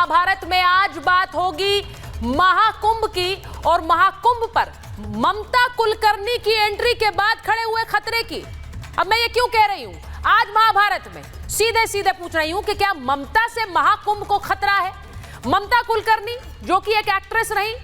महाभारत में आज बात होगी महाकुंभ की, और महाकुंभ पर ममता कुलकर्णी की एंट्री के बाद खड़े हुए खतरे की। अब मैं ये क्यों कह रही हूं, आज महाभारत में सीधे सीधे पूछ रही हूं कि क्या ममता से महाकुंभ को खतरा है। ममता कुलकर्णी जो कि एक एक्ट्रेस रही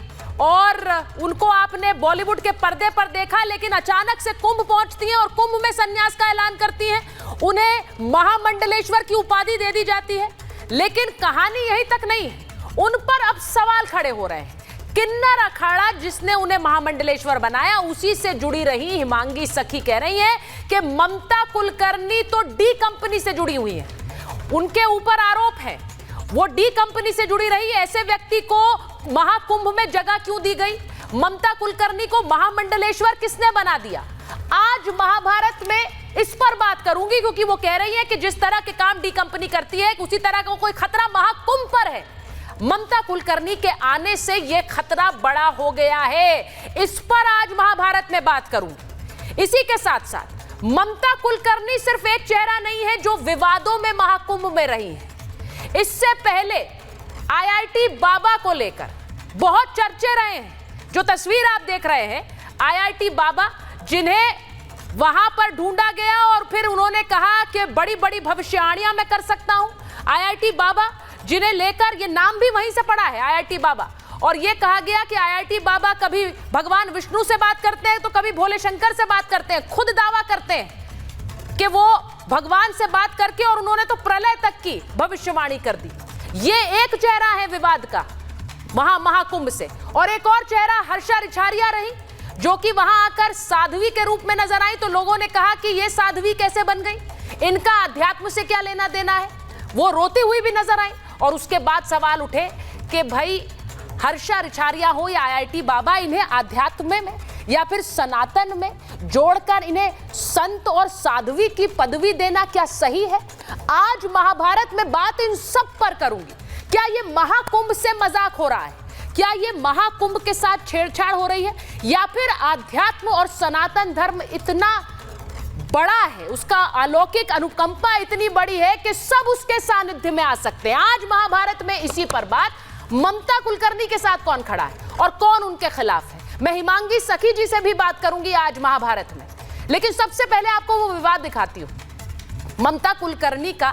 और उनको आपने बॉलीवुड के पर्दे पर देखा, लेकिन अचानक से कुंभ पहुंचती हैं और कुंभ में संन्यास का ऐलान करती हैं। उन्हें महामंडलेश्वर की उपाधि दे दी जाती है। लेकिन कहानी यही तक नहीं है, उन पर अब सवाल खड़े हो रहे हैं। किन्नर अखाड़ा जिसने उन्हें महामंडलेश्वर बनाया, उसी से जुड़ी रही हिमांगी सखी कह रही है कि ममता कुलकर्णी तो डी कंपनी से जुड़ी हुई है। उनके ऊपर आरोप है वो डी कंपनी से जुड़ी रही। ऐसे व्यक्ति को महाकुंभ में जगह क्यों दी गई? ममता कुलकर्णी को महामंडलेश्वर किसने बना दिया? आज महाभारत में इस पर बात करूंगी, क्योंकि वो कह रही है कि जिस तरह के काम डी कंपनी करती है, उसी तरह का कोई खतरा महाकुंभ पर है। ममता कुलकर्णी के आने से यह खतरा बड़ा हो गया है। इस पर आज महाभारत में बात करूंगी। इसी के साथ साथ ममता कुलकर्णी सिर्फ एक चेहरा नहीं है जो विवादों में महाकुंभ में रही है। इससे पहले आईआईटी बाबा को लेकर बहुत चर्चे रहे हैं। जो तस्वीर आप देख रहे हैं, आईआईटी बाबा जिन्हें वहां पर ढूंढा गया और फिर उन्होंने कहा कि बड़ी बड़ी भविष्यवाणियां मैं कर सकता हूं। आईआईटी बाबा जिन्हें लेकर ये नाम भी वहीं से पड़ा है, आईआईटी बाबा, और ये कहा गया कि आईआईटी बाबा कभी भगवान विष्णु से बात करते हैं तो कभी भोले शंकर से बात करते हैं। खुद दावा करते हैं कि वो भगवान से बात करके, और उन्होंने तो प्रलय तक की भविष्यवाणी कर दी। ये एक चेहरा है विवाद का महाकुंभ से। और एक और चेहरा हर्षा रिछारिया रही, जो कि वहां आकर साध्वी के रूप में नजर आई। तो लोगों ने कहा कि ये साध्वी कैसे बन गई, इनका अध्यात्म से क्या लेना देना है। वो रोती हुई भी नजर आई। और उसके बाद सवाल उठे कि भाई हर्षा रिछारिया हो या आईआईटी बाबा, इन्हें अध्यात्म में या फिर सनातन में जोड़कर इन्हें संत और साध्वी की पदवी देना क्या सही है? आज महाभारत में बात इन सब पर करूंगी। क्या ये महाकुंभ से मजाक हो रहा है? क्या ये महाकुंभ के साथ छेड़छाड़ हो रही है, या फिर आध्यात्म और सनातन धर्म इतना बड़ा है, उसका अलौकिक अनुकंपा इतनी बड़ी है कि सब उसके सानिध्य में आ सकते हैं? आज महाभारत में इसी पर बात। ममता कुलकर्णी के साथ कौन खड़ा है और कौन उनके खिलाफ है? मैं हिमांगी सखी जी से भी बात करूंगी आज महाभारत में। लेकिन सबसे पहले आपको वो विवाद दिखाती हूं। ममता कुलकर्णी का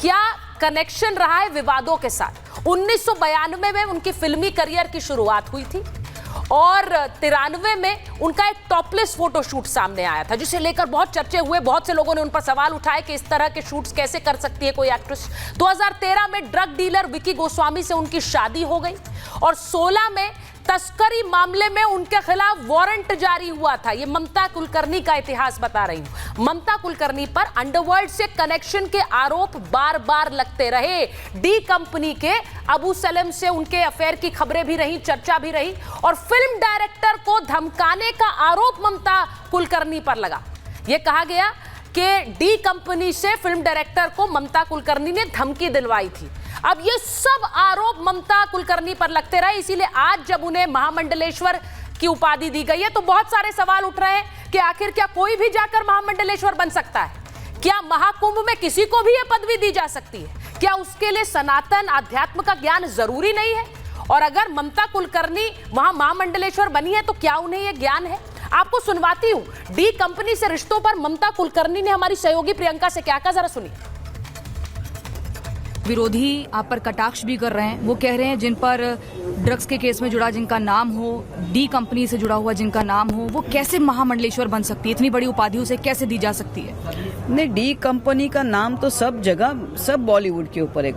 क्या कनेक्शन रहा है विवादों के साथ। 1992 में उनकी फिल्मी करियर की शुरुआत हुई थी और 93 में उनका एक टॉपलेस फोटो शूट सामने आया था, जिसे लेकर बहुत चर्चे हुए। बहुत से लोगों ने उन पर सवाल उठाए कि इस तरह के शूट्स कैसे कर सकती है कोई एक्ट्रेस। 2013 में ड्रग डीलर विकी गोस्वामी से उनकी शादी हो गई और 16 में तस्करी मामले में उनके खिलाफ वारंट जारी हुआ था। ये ममता कुलकर्णी का इतिहास बता रही हूं। ममता कुलकर्णी पर अंडरवर्ल्ड से कनेक्शन के आरोप बार बार लगते रहे। डी कंपनी के अबू सलेम से उनके अफेयर की खबरें भी रही, चर्चा भी रही, और फिल्म डायरेक्टर को धमकाने का आरोप ममता कुलकर्णी पर लगा। यह कहा गया कि डी कंपनी से फिल्म डायरेक्टर को ममता कुलकर्णी ने धमकी दिलवाई थी। अब ये सब आरोप ममता कुलकर्णी पर लगते रहे, इसीलिए आज जब उन्हें महामंडलेश्वर की उपाधि दी गई है तो बहुत सारे सवाल उठ रहे हैं कि आखिर क्या कोई भी जाकर महामंडलेश्वर बन सकता है? क्या महाकुंभ में किसी को भी यह पदवी दी जा सकती है? क्या उसके लिए सनातन अध्यात्म का ज्ञान जरूरी नहीं है? और अगर ममता कुलकर्णी वहां महामंडलेश्वर बनी है तो क्या उन्हें यह ज्ञान है? आपको सुनवाती हूं डी कंपनी से रिश्तों पर ममता कुलकर्णी ने हमारी सहयोगी प्रियंका से क्या कहा, जरा सुनिए। विरोधी आप पर कटाक्ष भी कर रहे हैं। वो कह रहे हैं जिन पर ड्रग्स के केस में जुड़ा जिनका नाम हो, डी कंपनी से जुड़ा हुआ जिनका नाम हो, वो कैसे महामंडलेश्वर बन सकती है? इतनी बड़ी उपाधि उसे कैसे दी जा सकती है? नहीं, डी कंपनी का नाम तो सब जगह, सब बॉलीवुड के ऊपर है।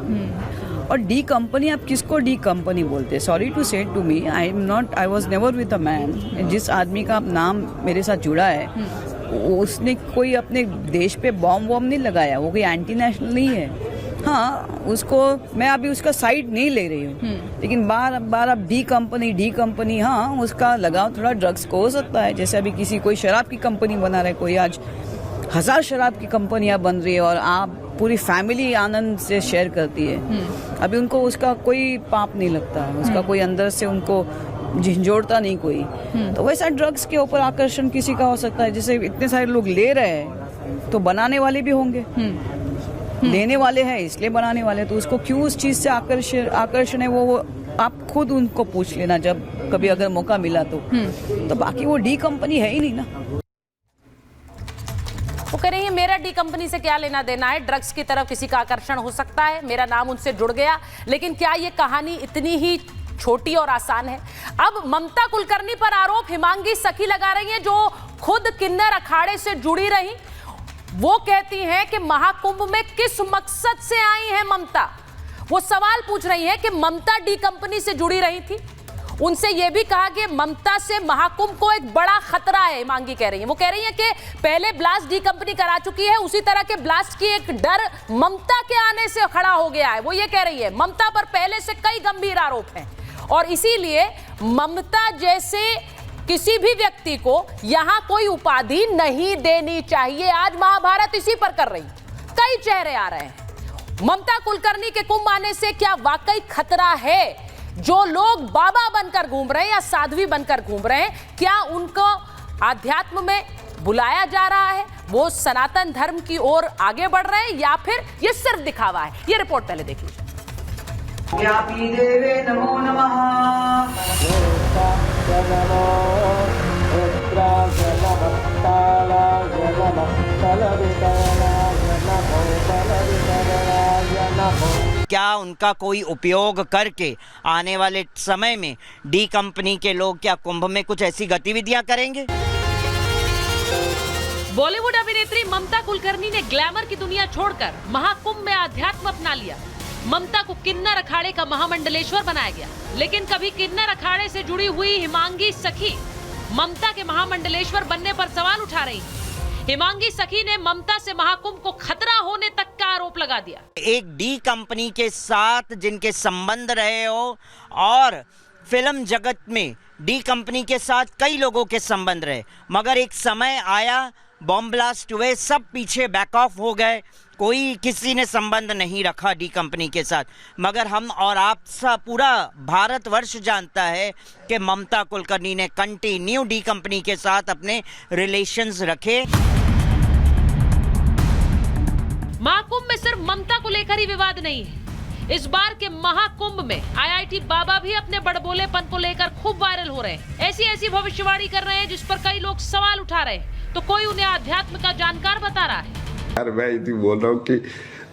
और डी कंपनी, आप किसको डी कंपनी बोलते हैं? Sorry to say to me, I was never with a man. जिस आदमी का नाम मेरे साथ जुड़ा है उसने कोई अपने देश पे बॉम्ब वॉम्ब नहीं लगाया, वो कोई एंटी नेशनल नहीं है। हाँ, उसको मैं अभी उसका साइड नहीं ले रही हूँ, लेकिन बार बार अब डी कंपनी, हाँ उसका लगाव थोड़ा ड्रग्स को हो सकता है। जैसे अभी कोई शराब की कंपनी बना रहा है, कोई आज 1000 शराब की कंपनियां बन रही है और आप पूरी फैमिली आनंद से शेयर करती है। अभी उनको उसका कोई पाप नहीं लगता, उसका कोई अंदर से उनको झिंझोड़ता नहीं कोई। तो वैसा ड्रग्स के ऊपर आकर्षण किसी का हो सकता है। जैसे इतने सारे लोग ले रहे हैं तो बनाने वाले भी होंगे। देने वाले हैं इसलिए बनाने वाले, तो उसको क्यों उस चीज से आकर्षण है वो आप खुद उनको पूछ लेना जब कभी अगर मौका मिला तो बाकी वो डी कंपनी है ही नहीं ना। वो कह रही है मेरा डी कंपनी से क्या लेना देना है, ड्रग्स की तरफ किसी का आकर्षण हो सकता है, मेरा नाम उनसे जुड़ गया। लेकिन क्या ये कहानी इतनी ही छोटी और आसान है? अब ममता कुलकर्णी पर आरोप हिमांगी सखी लगा रही हैं, जो खुद किन्नर अखाड़े से जुड़ी रही। वो कहती हैं कि महाकुंभ में किस मकसद से आई हैं ममता। वो सवाल पूछ रही हैं कि ममता डी कंपनी से जुड़ी रही थी। उनसे यह भी कहा कि ममता से महाकुंभ को एक बड़ा खतरा है, हिमांगी कह रही है। वो कह रही है कि पहले ब्लास्ट डी कंपनी करा चुकी है, उसी तरह के ब्लास्ट की एक डर ममता के आने से खड़ा हो गया है। वो ये कह रही है ममता पर पहले से कई गंभीर आरोप हैं और इसीलिए ममता जैसे किसी भी व्यक्ति को यहां कोई उपाधि नहीं देनी चाहिए। आज महाभारत इसी पर कर रही। कई चेहरे आ रहे हैं। ममता कुलकर्णी के कुंभ आने से क्या वाकई खतरा है? जो लोग बाबा बनकर घूम रहे हैं या साध्वी बनकर घूम रहे हैं, क्या उनको आध्यात्म में बुलाया जा रहा है? वो सनातन धर्म की ओर आगे बढ़ रहे हैं या फिर ये सिर्फ दिखावा है? ये रिपोर्ट पहले देख लीजिए। व्यापी देवे नमो नमः। क्या उनका कोई उपयोग करके आने वाले समय में डी कंपनी के लोग क्या कुंभ में कुछ ऐसी गतिविधियां करेंगे? बॉलीवुड अभिनेत्री ममता कुलकर्णी ने ग्लैमर की दुनिया छोड़कर महाकुंभ में आध्यात्म अपना लिया। ममता को किन्नर अखाड़े का महामंडलेश्वर बनाया गया, लेकिन कभी किन्नर अखाड़े से जुड़ी हुई हिमांगी सखी ममता के महामंडलेश्वर बनने पर सवाल उठा रही। हिमांगी सखी ने ममता से महाकुंभ को खतरा होने तक का आरोप लगा दिया। एक डी कंपनी के साथ जिनके संबंध रहे हो और फिल्म जगत में डी कंपनी के साथ कई लोगों के संबंध रहे, मगर एक समय आया बॉम्ब ब्लास्ट हुए, सब पीछे बैक ऑफ हो गए, कोई किसी ने संबंध नहीं रखा डी कंपनी के साथ। मगर हम और आप सब पूरा भारतवर्ष जानता है कि ममता कुलकर्णी ने कंटिन्यू डी कंपनी के साथ अपने रिलेशंस रखे। महाकुंभ में सिर्फ ममता को लेकर ही विवाद नहीं है। इस बार के महाकुंभ में आईआईटी बाबा भी अपने बड़बोलेपन को लेकर खूब वायरल हो रहे हैं। ऐसी भविष्यवाणी कर रहे हैं जिस पर कई लोग सवाल उठा रहे हैं, तो कोई उन्हें अध्यात्म का जानकार बता रहा है। यार मैं यदि बोल रहा हूँ कि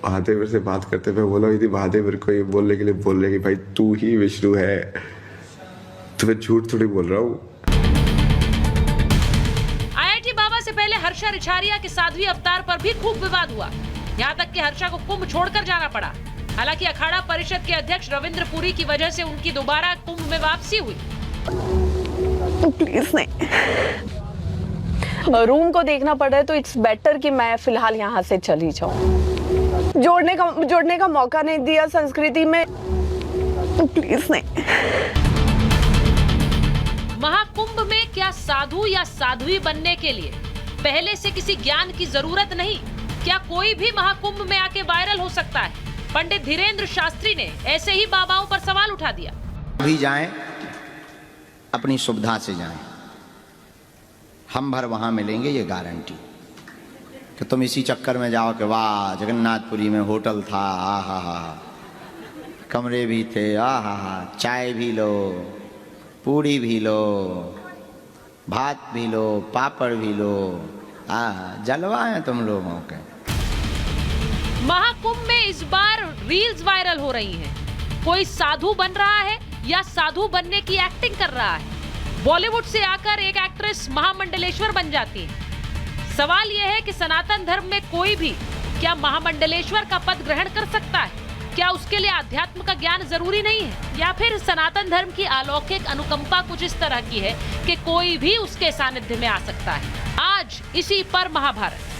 महादेव से बात करते हुए बोला यदि महादेव को ये बोलने के लिए बोल रहे कि भाई तू ही विष्णु है, तो मैं झूठ थोड़ी बोल रहा हूँ। आईआईटी बाबा से पहले हर्षा रिछारिया के साध्वी अवतार पर भी खूब विवाद हुआ। यहाँ तक कि हर्षा को कुंभ छोड़कर जाना पड़ा। हालांकि अखाड़ा परिषद के अध्यक्ष रविंद्र पुरी की वजह से उनकी दोबारा कुंभ में वापसी हुई। प्लीज नहीं, रूम को देखना पड़ रहा है तो इट्स बेटर कि मैं फिलहाल यहाँ से चली जाऊं। जोड़ने का मौका नहीं दिया संस्कृति में, प्लीज नहीं। महाकुंभ में क्या साधु या साध्वी बनने के लिए पहले से किसी ज्ञान की जरूरत नहीं? क्या कोई भी महाकुंभ में आके वायरल हो सकता है? पंडित धीरेन्द्र शास्त्री ने ऐसे ही बाबाओं पर सवाल उठा दिया। अभी जाएं, अपनी सुविधा से जाएं, हम भर वहां मिलेंगे, ये गारंटी। कि तुम इसी चक्कर में जाओ कि वाह जगन्नाथपुरी में होटल था, हा, कमरे भी थे, हा, चाय भी लो, पूड़ी भी लो, भात भी लो, पापड़ भी लो, जलवा है तुम लोगों के। महाकुंभ में इस बार रील्स वायरल हो रही हैं। कोई साधु बन रहा है या साधु बनने की एक्टिंग कर रहा है। बॉलीवुड से आकर एक एक्ट्रेस महामंडलेश्वर बन जाती है। सवाल यह है कि सनातन धर्म में कोई भी क्या महामंडलेश्वर का पद ग्रहण कर सकता है? क्या उसके लिए अध्यात्म का ज्ञान जरूरी नहीं है? या फिर सनातन धर्म की अलौकिक अनुकंपा कुछ इस तरह की है कि कोई भी उसके सानिध्य में आ सकता है? आज इसी पर महाभारत।